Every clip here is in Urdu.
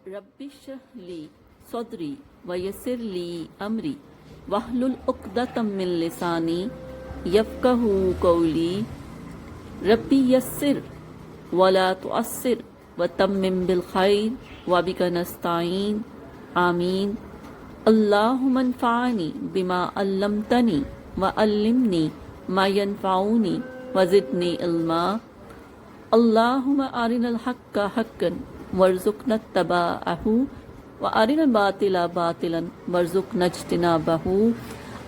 رب اشرح لی صدری ویسر لی امری واحلل عقدۃ من لسانی یفقہوا قولی ربی یسر ولا تعسر وتمم بالخیر وبک نستعین آمین اللہم انفعنی بما علمتنی وعلمنی ما ینفعنی وزدنی علما اللہم ارنا الحق حقا وارزقنا اتباعہ وارنا الباطل باطلا وارزقنا اجتنابہ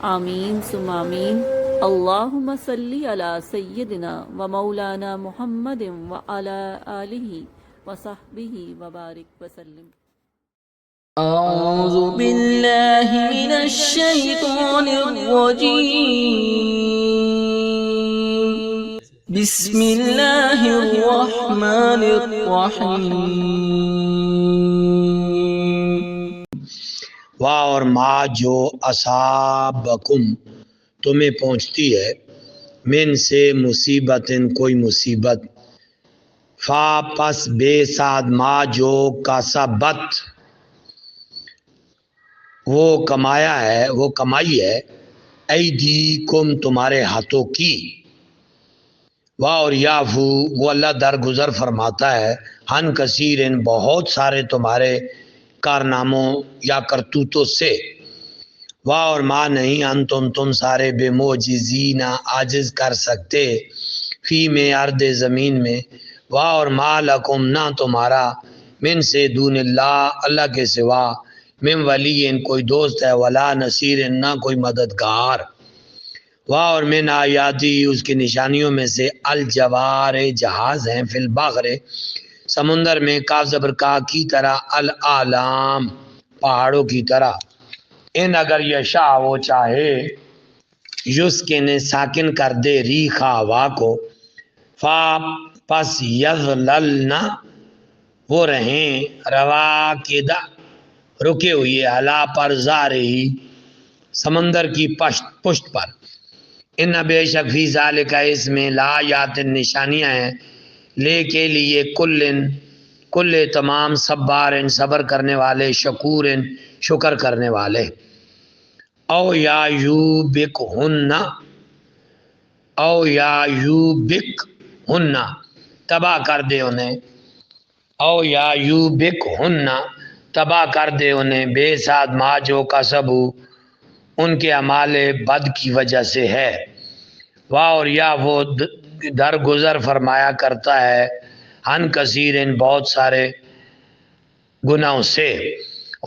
آمین ثم آمین اللہم صلی علی سیدنا و مولانا محمد وعلی آلہ وصحبہ وبارک وسلم۔ أعوذ بالله من الشيطان الرجيم بسم الله الرحمن الرحيم وا اور ما جو اصابکم تمہیں پہنچتی ہے من سے مصیبت کوئی مصیبت فا پس بے ساد ما جو کسبت وہ کمایا ہے وہ کمائی ہے ایدیکم تمہارے ہاتھوں کی واہ اور یافو وہ اللہ درگزر فرماتا ہے ہن کثیر بہت سارے تمہارے کارناموں یا کرتوتوں سے واہ اور ماں نہیں تم سارے بے معجزین عاجز کر سکتے فی میں ارد زمین میں واہ اور ما لکم نہ تمہارا من سے دون اللہ کے سوا من ولی کوئی دوست ہے ولا نصیر نہ کوئی مددگار واہ اور من آیاتی اس کی نشانیوں میں سے الجوار جہاز ہیں فی البحر سمندر میں کاف زبر کا کی طرح الاعلام پہاڑوں کی طرح ان اگر یشاء وہ چاہے یسکن ساکن کر دے ریخا ہوا کو فا پس یظللنا وہ رہیں رواکدہ رکے ہوئے علا پر زارہی سمندر کی پشت پر ان بے شک فی ذالک اس میں لا یات نشانیاں ہیں لے کے لیے کل تمام صبار صبر کرنے والے شکور شکر کرنے والے او یا یوبک ہن تباہ کر دے انہیں او یا یوبک ہن تباہ کر دے انہیں بے ساتھ ما جو کسبو ان کے اعمال بد کی وجہ سے ہے واہ اور یا وہ درگزر فرمایا کرتا ہے ہن کثیر بہت سارے گناہوں سے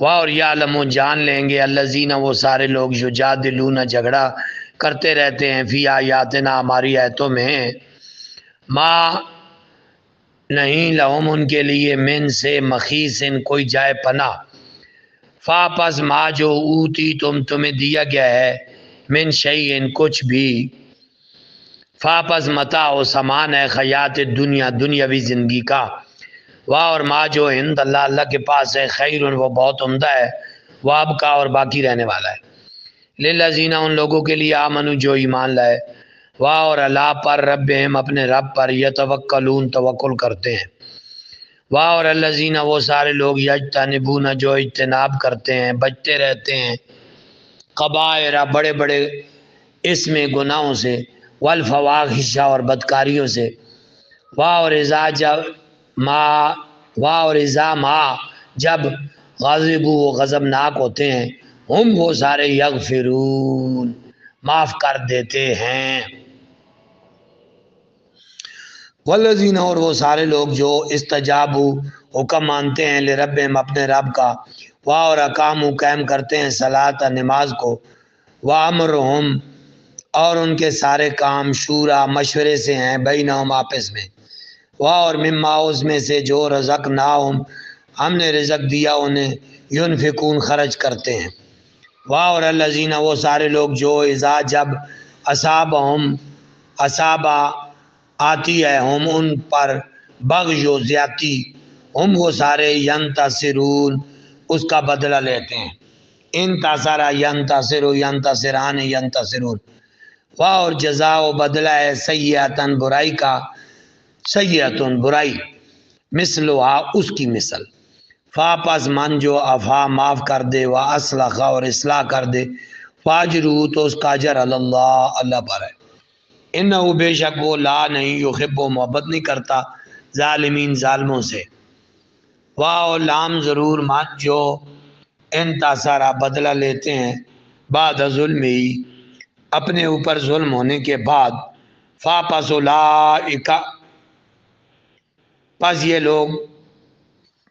واہ اور یا علم جان لیں گے الذین وہ سارے لوگ جو جادلون جھگڑا کرتے رہتے ہیں فی آیاتنا ہماری آیتوں میں ما نہیں لہم ان کے لیے من سے مخیص کوئی جائے پناہ فا پس ما جو اوتی تمہیں دیا گیا ہے من شیئن کچھ بھی فا پس متاع و سامان ہے خیات دنیا دنیاوی زندگی کا واہ اور ما جو ہند اللہ کے پاس ہے خیر وہ بہت عمدہ ہے واب کا اور باقی رہنے والا ہے للذین ان لوگوں کے لیے آمنو جو ایمان لائے واہ اور اللہ پر ربہم اپنے رب پر یتوکلون توکل کرتے ہیں واہ اور الذین وہ سارے لوگ یجتنبون جو اجتناب کرتے ہیں بچتے رہتے ہیں قبائر بڑے بڑے اس میں گناہوں سے والفواحش اور بدکاریوں سے واہ اور اذا ما جب غاضب وہ غضبناک ہوتے ہیں ہم وہ سارے یغفرون معاف کر دیتے ہیں والذین اور وہ سارے لوگ جو استجابو حکم مانتے ہیں لربہم اپنے رب کا واہ اور اقامو قائم کرتے ہیں صلاۃ نماز کو وامرہم اور ان کے سارے کام شورا مشورے سے ہیں بینہم آپس میں واہ اور مما اس میں سے جو رزقناہم ہم نے رزق دیا انہیں ینفقون خرچ کرتے ہیں واہ اور الذین وہ سارے لوگ جو اذا جب اصابہ آتی ہے ہم ان پر بغض و زیادتی ہم وہ سارے ینتصرون اس کا بدلہ لیتے ہیں انتصر ینتصر ینتصران ینتصرون واہ اور جزا و بدلہ ہے سیئتن برائی کا سیئتن برائی مثلها اس کی مثل پس من جو افا معاف کر دے و اصلح اور اصلاح کر دے فاجرو تو اس کا اجر اللہ اللہ پر ہے انہو بے شک وہ لا نہیں یحب و محبت نہیں کرتا ظالمین ظالموں سے واو لام ضرور من جو انتصارا بدلہ لیتے ہیں بعد ظلم ہی اپنے اوپر ظلم ہونے کے بعد فاپس اولئک پس یہ لوگ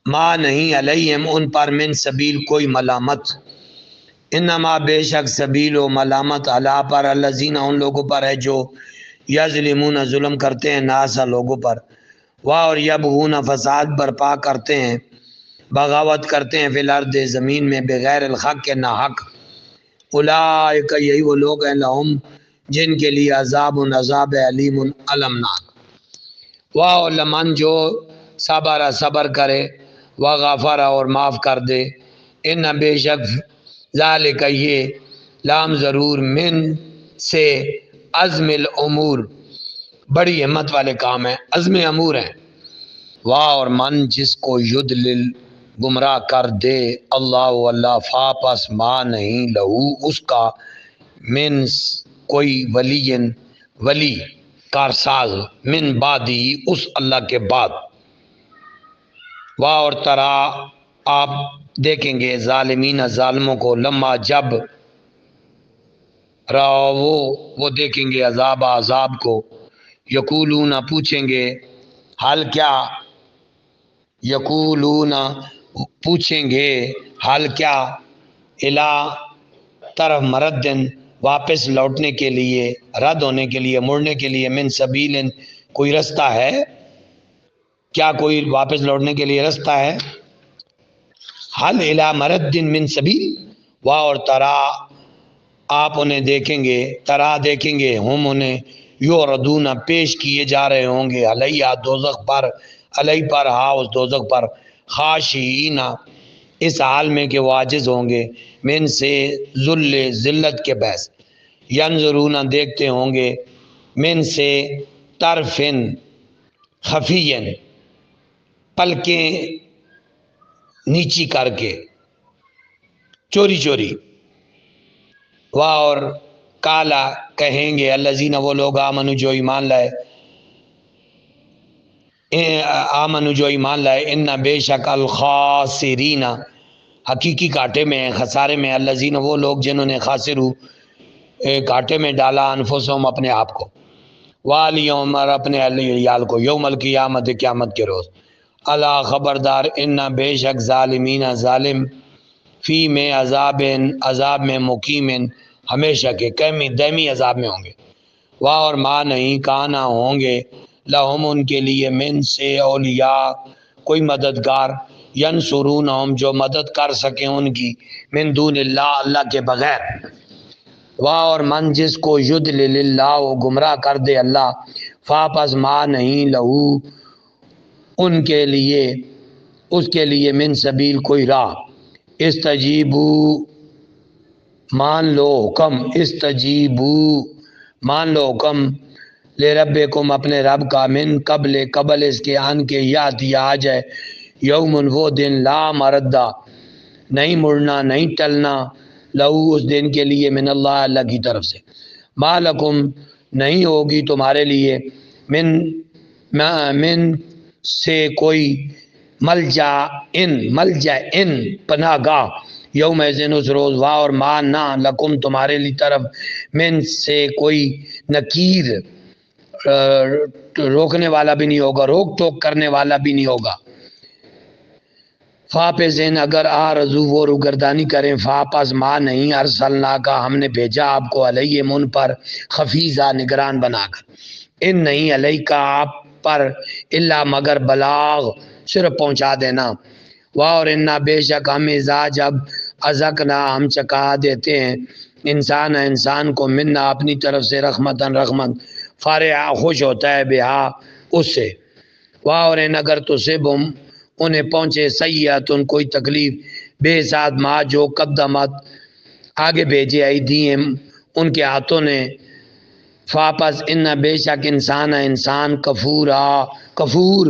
ما نہیں علیہم ان پر من سبیل کوئی ملامت انما بے شک سبیل و ملامت علا پر الذین ان لوگوں پر ہے جو یظلمون ظلم کرتے ہیں ناسا لوگوں پر اور یبغون فساد برپا کرتے ہیں بغاوت کرتے ہیں فی الارض زمین میں بغیر الحق کے ناحق اولئک یہی وہ لوگ ہیں لہم جن کے لیے عذاب علیم المناک واہ لمن جو صبر کرے وغفر اور معاف کر دے ان بے شک ذالک یہ لام ضرور من سے عزم الامور بڑی ہمت والے کام ہیں عزم امور ہیں واہ اور من جس کو یضلل گمراہ کر دے اللہ فا پس ما نہیں لہو اس کا من کوئی ولی کارساز من بعدی اس اللہ کے بعد واہ اور ترا آپ دیکھیں گے ظالمین ظالموں کو لما جب وہ دیکھیں گے عذاب کو یقولون پوچھیں گے حال کیا یقولون پوچھیں گے حال کیا الا طرف مردن واپس لوٹنے کے لیے رد ہونے کے لیے مڑنے کے لیے من سبیل کوئی رستہ ہے کیا کوئی واپس لوٹنے کے لیے رستہ ہے حل الا مردن من سبیل واہ اور ترا آپ انہیں دیکھیں گے ترا دیکھیں گے ہم انہیں یوردون پیش کیے جا رہے ہوں گے علیہ دوزخ پر علیہ پر اس دوزخ پر خاشعین اس حال میں کہ وہ عاجز ہوں گے من سے ذلت کے باعث ینظرون دیکھتے ہوں گے من سے طرفن خفین پلکیں نیچی کر کے چوری واہ اور کالا کہیں گے الذین وہ لوگ آمنو جو ایمان لائے ان بے شک الخاسرین حقیقی گھاٹے میں خسارے میں الذین وہ لوگ جنہوں نے خاسرو گھاٹے میں ڈالا انفسہم اپنے آپ کو والیوم اور اپنے عیال کو یوم القیامت قیامت کے روز الا خبردار ان بے شک ظالمین ظالم فی میں عذاب میں مقیم ہمیشہ کے دائمی عذاب میں ہوں گے واہ اور ماں نہیں کانا ہوں گے لہم ان کے لیے من سے اولیاء کوئی مددگار ینصرونہم جو مدد کر سکیں ان کی من دون اللہ کے بغیر واہ اور من جس کو یضلل اللہ گمراہ کر دے اللہ فا پس ما نہیں لہو ان کے لیے اس کے لیے من سبیل کوئی راہ استجیبو مان لو حکم لے ربکم اپنے رب کا من قبل اس کے آن کے یاتی آ جائے یومن وہ دن لا مردہ نہیں مڑنا نہیں ٹلنا لہو اس دن کے لیے من اللہ کی طرف سے ما لکم نہیں ہوگی تمہارے لیے من سے کوئی ملجا ان پناہ گاہ یوم ایزن اس روز واہ اور ما نہ لکم تمہارے لی طرف من سے کوئی نکیر روکنے والا بھی نہیں ہوگا روک ٹوک کرنے والا بھی نہیں ہوگا فا پہ زین اگر رضو وہ روگردانی کریں فا پس ما نہیں ارسلنا کا ہم نے بھیجا آپ کو علیہ من پر خفیزہ نگران بنا کر ان نہیں علیہ کا آپ پر اللہ مگر بلاغ صرف پہنچا دینا واہ اور انا بے شک ہم جب ازکنا ہم چکا دیتے ہیں انسان کو منا اپنی طرف سے رحمت فارع خوش ہوتا ہے بہا اس سے واہ اور ان اگر تو سبم انہیں پہنچے سیئت ان کوئی تکلیف بے ساتھ ما جو قدمت آگے بھیجے ایدیہم ان کے ہاتھوں نے فاپس ان بے شک انسان کفور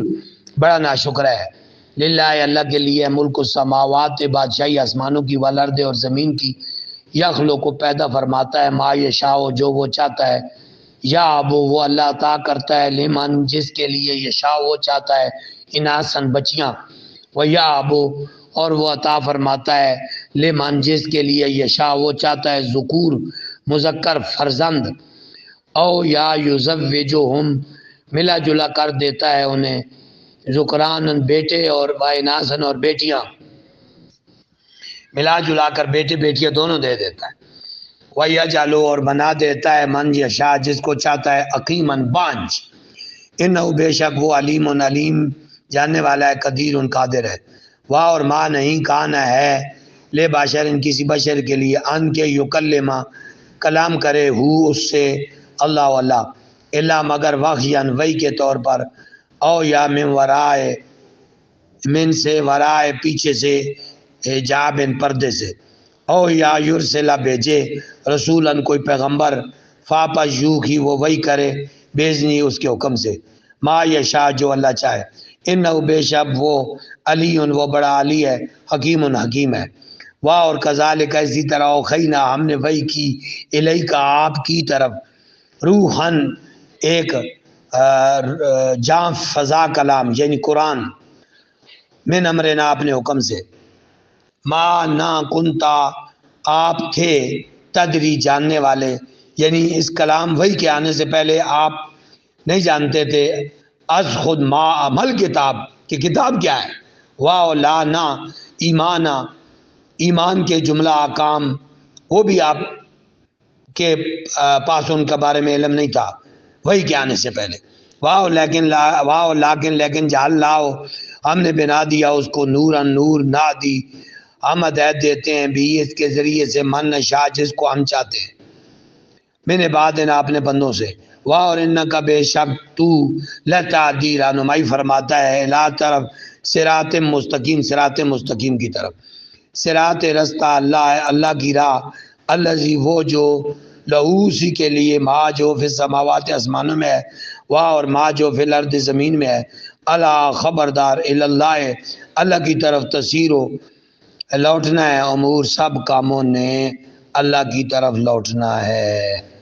بڑا ناشکر ہے للہ اللہ کے لیے ملک السماوات بادشاہی آسمانوں کی والارض اور زمین کی، یخلق کو پیدا فرماتا ہے، ما یشاء جو وہ چاہتا ہے، یا ابو وہ اللہ عطا کرتا ہے، لمن جس کے لیے یشاء وہ چاہتا ہے، اناسن بچیاں، و یا ابو اور وہ عطا فرماتا ہے، لمن جس کے لیے یشاء وہ چاہتا ہے، ذکور مذکر فرزند، او یا یزوجہم ملا جلا کر دیتا ہے انہیں، ذکران بیٹے اور واناسن اور بیٹیاں، ملا جلا کر بیٹے بیٹیاں دونوں دے دیتا ہے، وَيَجْعَلُ اور بنا دیتا ہے من یشاء جس کو چاہتا ہے، عقیماً بانج، انہو بے شک وہ علیم علیم جاننے والا ہے، قدیر قادر ہے، واہ اور ماں نہیں کانا ہے لے بشر ان کسی بشر کے لیے ان کے یکلمہ کلام کرے ہو اس سے اللہ الا مگر وحیاً وحی کے طور پر، او یا من ورائے من سے ورائے پیچھے سے، حجاب ان پردے سے، او یا یرسلہ بھیجے رسولاً کوئی پیغمبر، فاپا یو ہی وہ وہی کرے بیزنی اس کے حکم سے، ما یشاء جو اللہ چاہے، انہو بے شک وہ علی وہ بڑا علی ہے، حکیم حکیم ہے، واہ اور کذالک اسی طرح اوحینا ہم نے وحی کی الیک آپ کی طرف، روحاً ایک جاں فضا کلام یعنی قرآن، من امرنا اپنے حکم سے، ما نہ کنتا آپ تھے تدری جاننے والے، یعنی اس کلام وحی کے آنے سے پہلے آپ نہیں جانتے تھے، از خود ما عمل کتاب کہ کتاب کیا ہے، واہ لا نہ ایمان کے جملہ احکام وہ بھی آپ کے پاس ان کے بارے میں علم نہیں تھا وہی کے آنے سے پہلے، لیکن جعل لاؤ ہم نے بنا دیا اس کو نور نہ دی ہم ہدایت دیتے ہیں بھی اس کے ذریعے سے من نشاء جس کو ہم چاہتے ہیں، میں نے بات ہے نا اپنے بندوں سے، واہ اور ان کا بے شک تو لتعدی رہنمائی فرماتا ہے، لا طرف صراط مستقیم کی طرف، صراط رستہ اللہ ہے، اللہ کی راہ، الذی وہ جو لہو اسی کے لیے ما جو فی السماوات آسمانوں میں ہے، واہ اور ما جو فی الارض زمین میں ہے، اللہ خبردار اللہ اللہ کی طرف تصیر ہو لوٹنا ہے، امور سب کاموں نے اللہ کی طرف لوٹنا ہے۔